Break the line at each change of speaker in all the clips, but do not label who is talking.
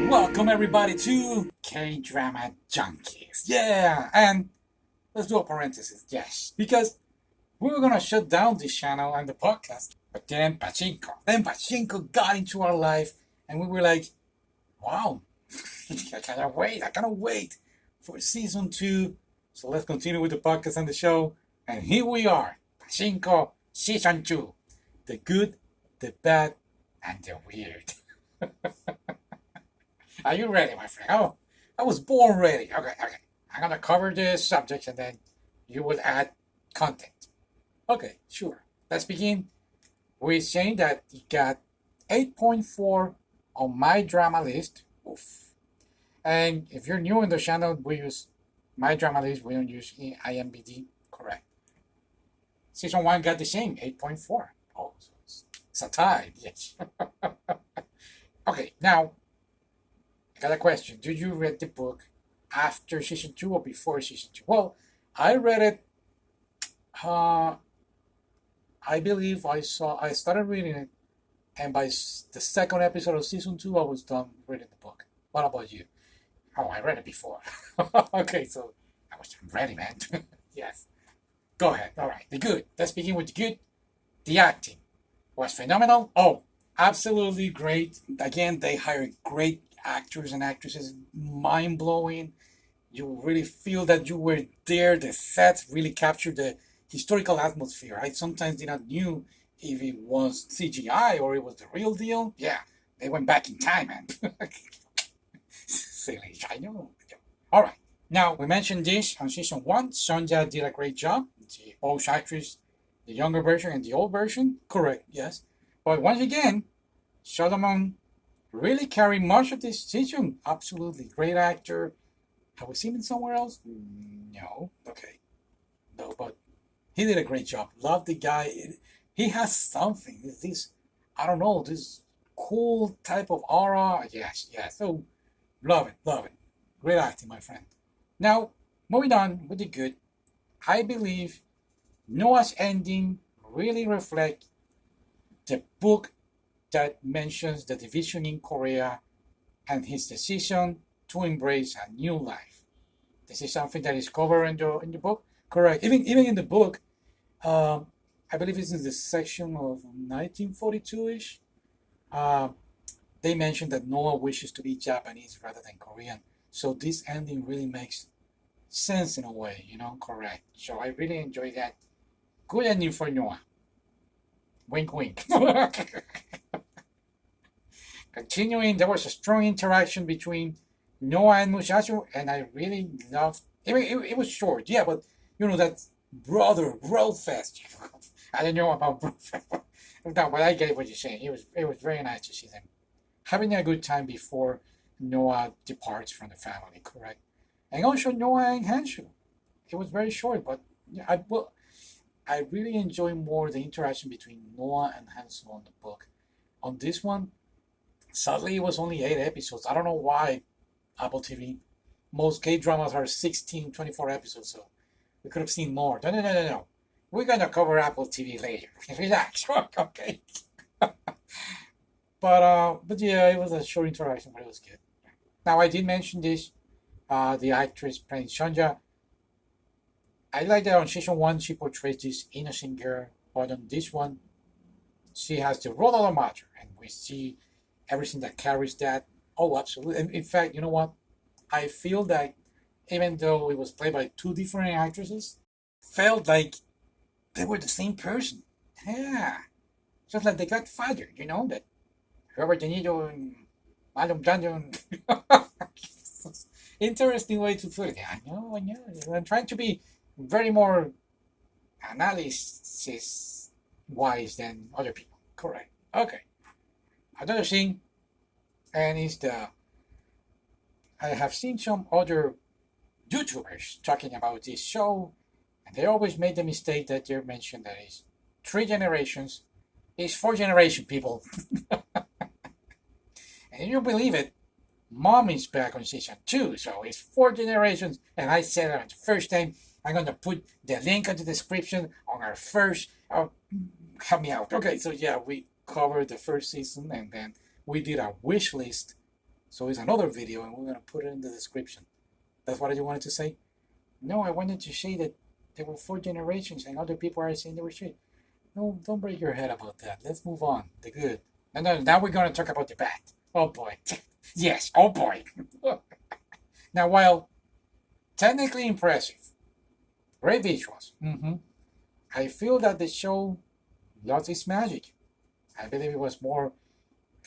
Welcome everybody to K-Drama Junkies. Yeah, and let's do a parenthesis. Yes, because we were gonna shut down this channel and the podcast, but then Pachinko got into our life, and we were like, wow, I cannot wait for season 2. So let's continue with the podcast and the show. And here we are, Pachinko season 2. The good, the bad, and the weird. Are you ready, my friend? Oh, I was born ready. Okay. I'm gonna cover the subjects and then you will add content. Okay, sure. Let's begin. We're saying that you got 8.4 on my drama list. Oof. And if you're new in the channel, we use my drama list. We don't use IMBD. Correct. Season 1 got the same, 8.4. Oh, so it's a tie. Yes. Okay, now I got a question. Did you read the book after season 2 or before season 2? Well, I read it. I believe I started reading it, and by the second episode of season 2, I was done reading the book. What about you? Oh, I read it before. Okay, so I was ready, man. Yes. Go ahead. All right. The good. Let's begin with the good. The acting was phenomenal. Oh, absolutely great. Again, they hired great actors and actresses. Mind blowing. You really feel that you were there. The sets really captured the historical atmosphere. I sometimes did not knew if it was CGI or it was the real deal. Yeah, they went back in time, man. Silly, I know. All right. Now, we mentioned this on season 1. Sonja did a great job. The both actress, the younger version and the old version. Correct, yes. But once again, Solomon really carried much of this season. Absolutely great actor. Have we seen him somewhere else? No. Okay. No, but he did a great job. Love the guy. He has something. This, I don't know, this cool type of aura. Yes. So, love it. Great acting, my friend. Now, moving on with the good. I believe Noah's ending really reflects the book that mentions the division in Korea and his decision to embrace a new life. This is something that is covered in the book. Correct. Even in the book, I believe it's in the section of 1942-ish. They mentioned that Noah wishes to be Japanese rather than Korean. So this ending really makes sense in a way, correct. So I really enjoy that. Good ending for Noah. Wink, wink. Continuing, there was a strong interaction between Noah and Musashi, and I really loved. It was short, yeah, but that brother growth fest. I don't know about growth fest. No, but I get what you're saying. It was very nice to see them having a good time before Noah departs from the family. Correct, and also Noah and Hanshu. It was very short, but I really enjoy more the interaction between Noah and Hansel on the book. On this one, sadly, it was only 8 episodes. I don't know why Apple TV. Most K-dramas are 16, 24 episodes, so we could have seen more. No. We're going to cover Apple TV later. Relax. Okay. But yeah, it was a short interaction, but it was good. Now, I did mention this. The actress playing Sonja. I like that on season 1 she portrays this innocent girl, but on this one she has the role of a mother, and we see everything that carries that. Oh, absolutely. In fact, you know what? I feel that even though it was played by 2 different actresses, felt like they were the same person. Yeah. Just like The Godfather, that Robert De Niro and Marlon Brando. Interesting way to put it. I know. I'm trying to be very more analysis wise than other people. Correct. Okay. Another thing, and is I have seen some other YouTubers talking about this show, and they always made the mistake that they mentioned that is 3 generations. It's 4 generation, people. And you believe it, Mom is back on season 2, so it's 4 generations. And I said it the first time. I'm going to put the link in the description on our first. Help me out. Okay, so yeah, we covered the first season, and then we did a wish list. So it's another video, and we're going to put it in the description. That's what you wanted to say? No, I wanted to say that there were 4 generations, and other people are saying they were 3. No, don't break your head about that. Let's move on. The good. And then now we're going to talk about the bad. Oh boy. Yes, oh boy. Now, while technically impressive, great visuals, I feel that the show lost its magic. I believe it was more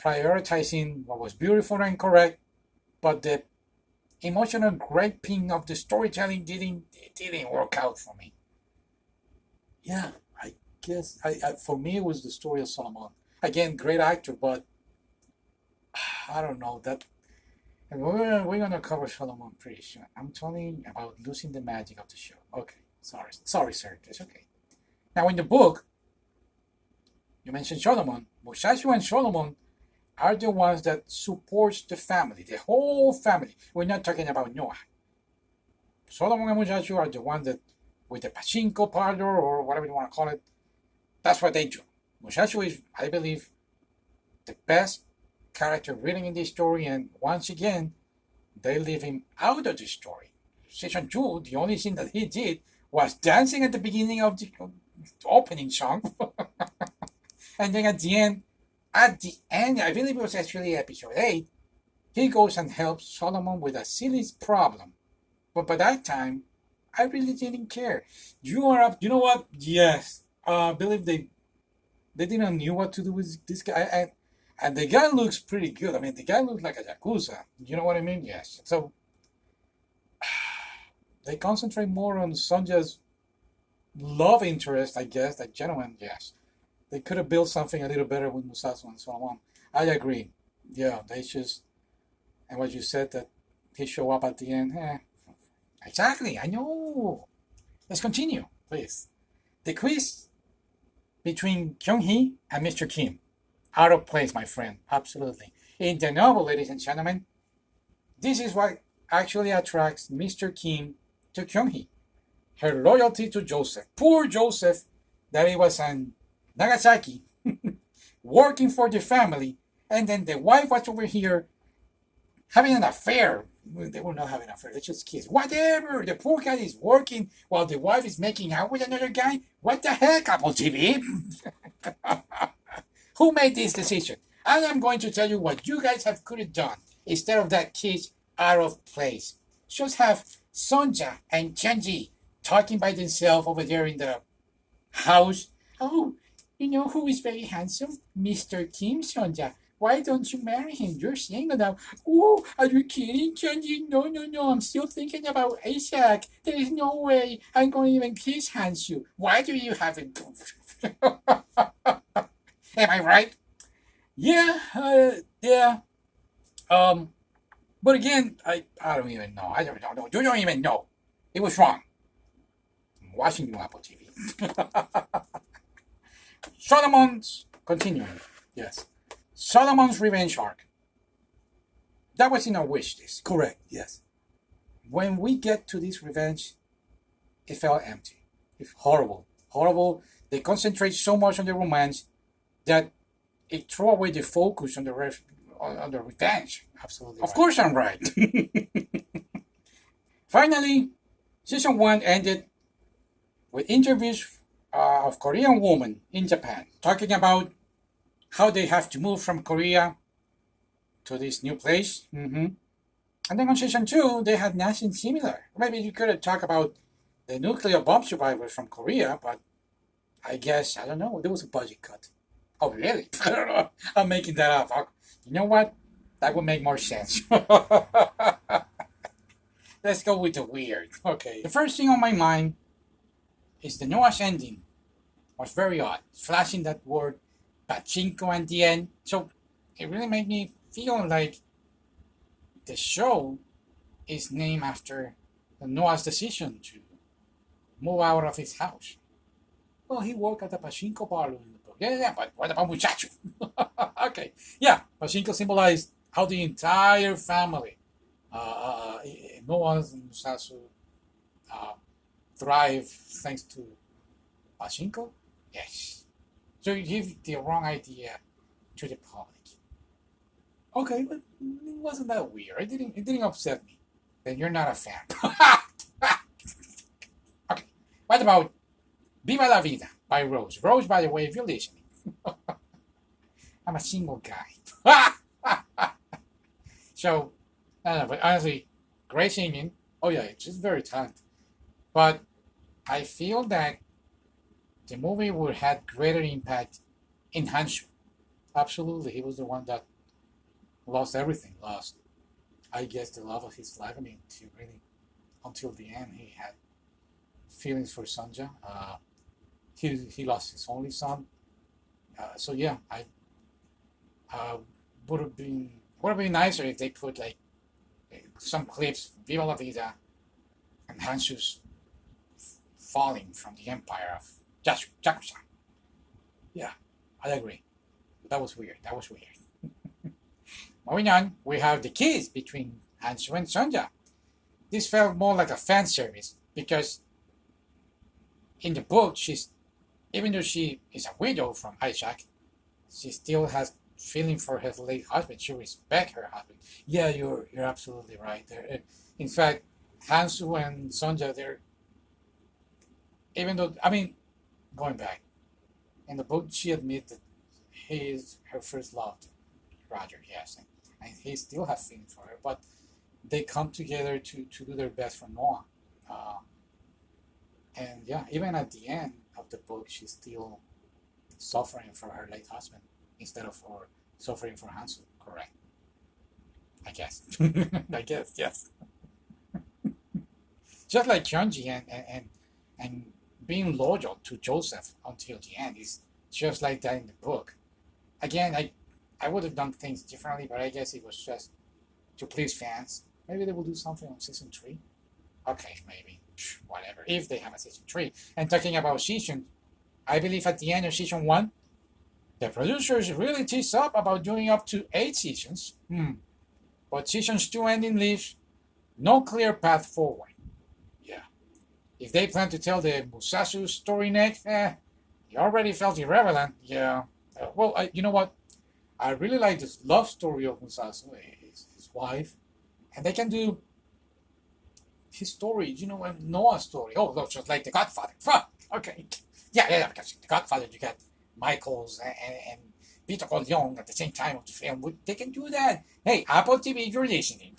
prioritizing what was beautiful and correct, but the emotional griping of the storytelling didn't work out for me. Yeah, I guess for me it was the story of Solomon. Again, great actor, but I don't know that. And we're gonna cover Solomon pretty soon. I'm talking about losing the magic of the show. Okay, sorry, sir. It's okay. Now, in the book, you mentioned Solomon. Musashi and Solomon are the ones that supports the family, the whole family. We're not talking about Noah. Solomon and Musashi are the ones that, with the Pachinko parlor or whatever you want to call it, that's what they do. Musashi is, I believe, the best character written in this story, and once again, they leave him out of the story. Season 2, the only thing that he did was dancing at the beginning of the opening song. And then at the end, I believe it was actually episode 8, he goes and helps Solomon with a silly problem. But by that time, I really didn't care. You know what? Yes. I believe they didn't know what to do with this guy. And the guy looks pretty good. I mean, the guy looks like a Yakuza. You know what I mean? Yes. So, they concentrate more on Sonja's love interest, I guess, like gentleman, yes. They could have built something a little better with Musashi and so on. I agree. Yeah, they just, and what you said that he show up at the end. Exactly, I know. Let's continue, please. The quiz between Kyung-hee and Mr. Kim. Out of place, my friend. Absolutely. In the novel, ladies and gentlemen, this is what actually attracts Mr. Kim to Kyung-hee. Her loyalty to Joseph. Poor Joseph, that he was in Nagasaki, working for the family, and then the wife was over here having an affair. They were not having an affair, they just kissed. Whatever, the poor guy is working while the wife is making out with another guy. What the heck, Apple TV? Who made this decision? And I'm going to tell you what you guys could have done instead of that kiss out of place. Just have Sonja and Chanji talking by themselves over there in the house. Oh, you know who is very handsome? Mr. Kim, Sonja. Why don't you marry him? You're single now. Oh, are you kidding, Chanji? No. I'm still thinking about Isaac. There is no way I'm going to even kiss Hansu. Why do you have it? Am I right? Yeah. But again, I don't even know. I don't know. You don't even know. It was wrong. I'm watching you, Apple TV. Solomon's continuing. Yes. Solomon's revenge arc. That was in our wish list. Correct. Yes. When we get to this revenge, it felt empty. It's horrible. Horrible. They concentrate so much on the romance that it threw away the focus on the revenge. Absolutely. Of right. Course I'm right. Finally, season 1 ended with interviews of Korean women in Japan talking about how they have to move from Korea to this new place. And then on season 2, they had nothing similar. Maybe you could have talked about the nuclear bomb survivors from Korea, but I guess, I don't know, there was a budget cut. Oh, really? I don't know. I'm making that up. You know what? That would make more sense. Let's go with the weird. Okay. The first thing on my mind is the Noah's ending was very odd. Flashing that word Pachinko at the end. So it really made me feel like the show is named after Noah's decision to move out of his house. Well, he worked at the Pachinko parlor in the book. Yeah, but what about muchacho? Okay, yeah, Pachinko symbolized how the entire family, Noah and Musashi, thrive thanks to Pachinko. Yes. So you give the wrong idea to the public. Okay, but it wasn't that weird. It didn't upset me. Then you're not a fan. Okay. What about Viva la Vida by Rose? Rose, by the way, if you're listening, I'm a single guy. So, I don't know, but honestly, great singing. Oh yeah, it's just very talented. But I feel that the movie would have greater impact in Hanshu. Absolutely, he was the one that lost everything. Lost, I guess, the love of his life. I mean, to really until the end, he had feelings for Sanja. He lost his only son. So yeah, I uh, would have been nicer if they put like some clips, Viva la Vida, and Hanshu's falling from the empire of Jakusan. Yeah, I agree. That was weird. That was weird. Moving on, we have the kiss between Hanshu and Sonja. This felt more like a fan service because in the book, even though she is a widow from Isaac, she still has feeling for her late husband. She respects her husband. Yeah, you're absolutely right there. In fact, Hansu and Sonja, they're even though I mean, going back in the book, she admits that he is her first love, Roger. Yes, and he still has feelings for her, but they come together to do their best for Noah. Uh, and yeah, even at the end of the book, she's still suffering for her late husband instead of for suffering for Hansu. Correct. I guess. I guess yes. Just like Hyunji and being loyal to Joseph until the end is just like that in the book. Again, I would have done things differently, but I guess it was just to please fans. Maybe they will do something on season three. Okay, maybe whatever. If they have a season three. And talking about season, I believe at the end of season one, the producers really teased up about doing up to 8 seasons. But seasons two ending leaves no clear path forward. Yeah. If they plan to tell the Musasu story next, it already felt irrelevant. Yeah. Well, you know what? I really like this love story of Musasu, his wife, and they can do his story. Noah's story. Oh, look, just like The Godfather. Fuck. Okay. Yeah. Because The Godfather, you got Michaels and Vito Corleone at the same time of the film. They can do that. Hey, Apple TV, you're listening.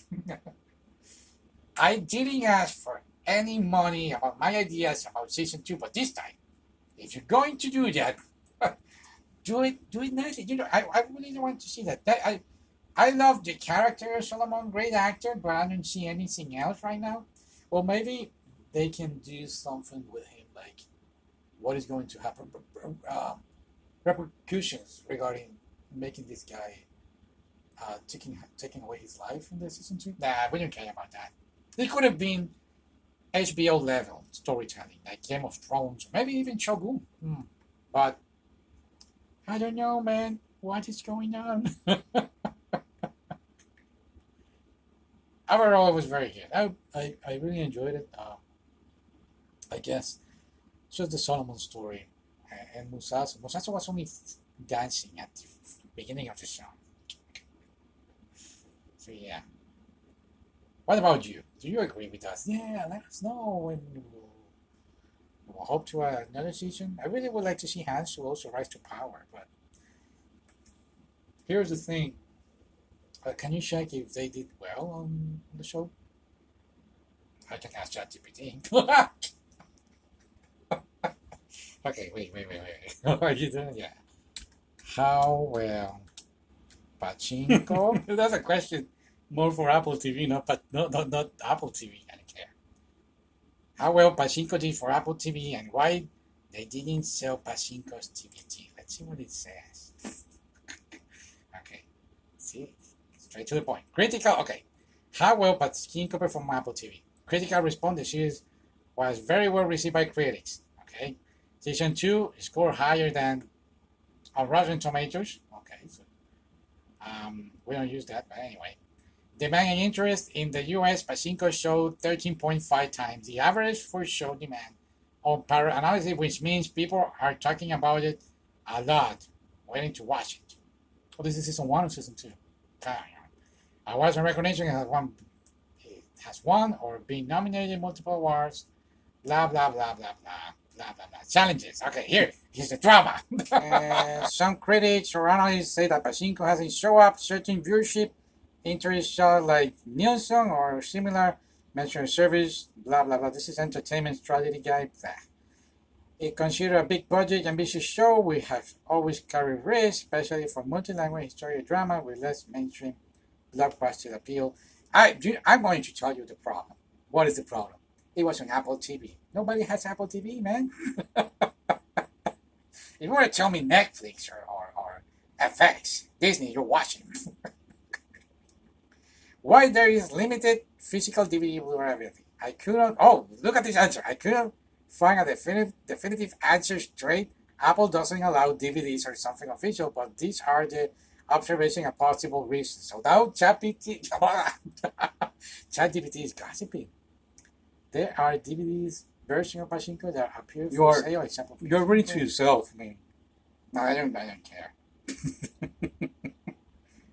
I didn't ask for any money about my ideas about season two, but this time, if you're going to do that, do it nicely. I really want to see that. I love the character of Solomon, great actor, but I don't see anything else right now. Well, maybe they can do something with him, like what is going to happen, repercussions regarding making this guy taking away his life in the season two. Nah, we don't care about that. It could have been HBO level storytelling, like Game of Thrones, or maybe even Shogun. But I don't know, man. What is going on? Overall, it was very good. I really enjoyed it. I guess it's just the Solomon story and Musasu. Musasu was only dancing at the beginning of the show. So yeah. What about you? Do you agree with us? Yeah, let us know when we'll hope to another season. I really would like to see Hans to also rise to power, but here's the thing. Can you check if they did well on the show? I can ask ChatGPT. Okay, wait. What are you doing? Yeah. How well Pachinko? That's a question more for Apple TV, not Apple TV. I don't care. How well Pachinko did for Apple TV and why they didn't sell Pachinko's DVD. Let's see what it says. Okay. See? Straight to the point. Critical, okay. How well Pachinko performed on Apple TV? Critical response, the series was very well received by critics. Okay. Season 2 scored higher than on Rotten Tomatoes. Okay. So, we don't use that, but anyway. Demand and interest in the US, Pachinko showed 13.5 times the average for show demand on power analysis, which means people are talking about it a lot, waiting to watch it. Oh, this is season 1 or season 2? Awards and recognition has won or been nominated in multiple awards. Blah blah blah blah blah blah blah blah. Challenges. Okay, here's the drama. Some critics or analysts say that Pachinko hasn't show up certain viewership interest like Nielsen or similar mentioned service. Blah blah blah. This is entertainment strategy guide. Blah. It considered a big budget, ambitious show. We have always carried risks, especially for multi-language historical drama with less mainstream blockbuster appeal. I'm going to tell you the problem. What is the problem? It was on Apple TV. Nobody has Apple TV, man. If you want to tell me Netflix or FX, Disney, you're watching. Why there is limited physical DVD or everything? I couldn't. Oh, look at this answer. I couldn't find a definitive answer straight. Apple doesn't allow DVDs or something official, but these are the observation and possible reasons. So now ChatGPT is gossiping. There are DVDs version of Pachinko that appear for sale. Example.
You're reading to yourself, man.
No, I don't care.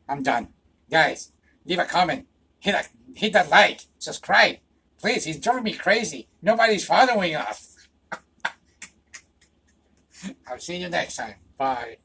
I'm done, guys. Leave a comment. Hit that like. Subscribe. Please, it's driving me crazy. Nobody's following us. I'll see you next time. Bye.